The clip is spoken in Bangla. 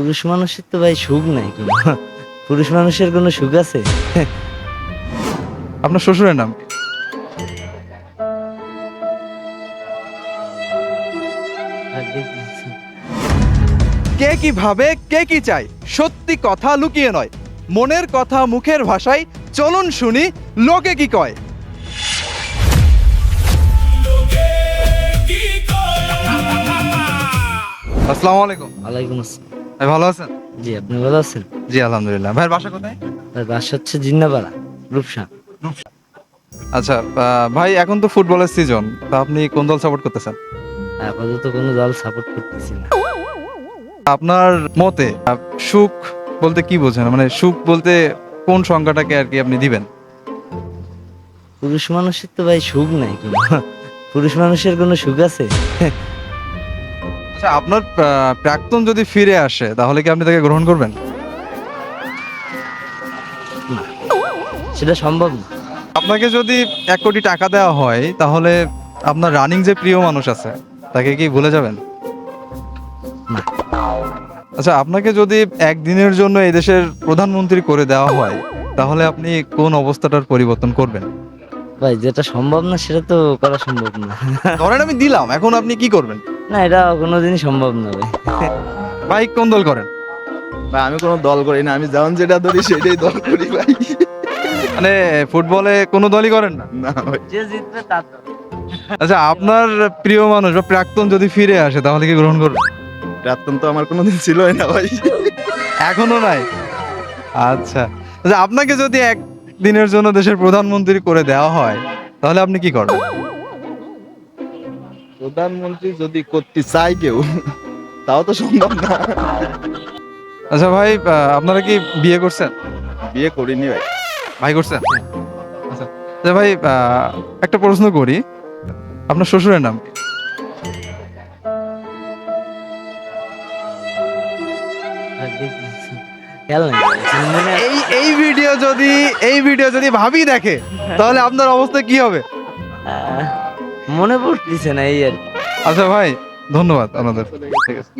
পুরুষ মানুষের তো ভাই সুখ নাই কোনো। পুরুষ মানুষের কোনো সুখ আছে? আপনার শ্বশুরের নাম কি? আর দেখতেছি। কে কি ভাবে, কে কি চায়, সত্যি কথা লুকিয়ে নয়, মনের কথা মুখের ভাষায়, চলুন শুনি লোকে কি কয়। আসসালামু আলাইকুম। ওয়ালাইকুম আসসালাম। ভাই ভালো আছেন? জি, আপনি ভালো আছেন? জি আলহামদুলিল্লাহ। ভাইয়ের বাসা কোথায়? ভাই বাসা হচ্ছে জিন্নাপাড়া, রূপসা। আচ্ছা ভাই এখন তো ফুটবলের সিজন, তা আপনি কোন দল সাপোর্ট করতেছেন? আপাতত কোনো দল সাপোর্ট করতেছি না। আপনার মতে সুখ বলতে কি বোঝেন, মানে সুখ বলতে কোন সংজ্ঞাটাকে আর কি আপনি দিবেন? পুরুষ মানুষের তো ভাই সুখ নাই কোনো। পুরুষ মানুষের কোনো সুখ আছে? আচ্ছা আপনার প্রাক্তন যদি ফিরে আসে তাহলে কি আপনি তাকে গ্রহণ করবেন? না, সেটা সম্ভব না। আপনাকে যদি 1 কোটি টাকা দেওয়া হয় তাহলে আপনার রানিং যে প্রিয় মানুষ আছে তাকে কি ভুলে যাবেন? না। আচ্ছা আপনাকে যদি একদিনের জন্য এই দেশের প্রধানমন্ত্রী করে দেওয়া হয় তাহলে আপনি কোন অবস্থাটার পরিবর্তন করবেন? ভাই যেটা সম্ভব না সেটা তো করা সম্ভব না। ধরেন আমি দিলাম, এখন আপনি কি করবেন? না, এটা কোনোদিনই সম্ভব না ভাই। ভাই কোন দল করেন? ভাই আমি কোনো দল করি না, আমি যেমন যেটা ধরি সেটাই দল করি ভাই। মানে ফুটবলে কোনো দলই করেন না? না ভাই, যে জিতবে তার দল। আচ্ছা আপনার প্রিয় মানুষ বা প্রাক্তন যদি ফিরে আসে তাহলে কি গ্রহণ করবেন? প্রাক্তন তো আমার কোনোদিন ছিলই না ভাই। এখনো নাই? আচ্ছা আচ্ছা আপনাকে যদি একদিনের জন্য দেশের প্রধানমন্ত্রী করে দেওয়া হয় তাহলে আপনি কি করবেন? প্রধানমন্ত্রী যদি করতে চাই কেউ, তাও তো সম্ভব না। আচ্ছা ভাই আপনারা কি বিয়ে করছেন? বিয়ে করিনি ভাই। ভাই করছেন? আচ্ছা আচ্ছা ভাই একটা প্রশ্ন করি, আপনার শ্বশুরের নাম কি? আর দেখতেছি। খেয়াল নাই ভাই, এখন মনে আছে। এই ভিডিও যদি ভাবি দেখে তাহলে আপনার অবস্থা কি হবে? মনে পড়তেছে না এই আর কি। আচ্ছা ভাই ধন্যবাদ আপনাদের। ঠিক আছে।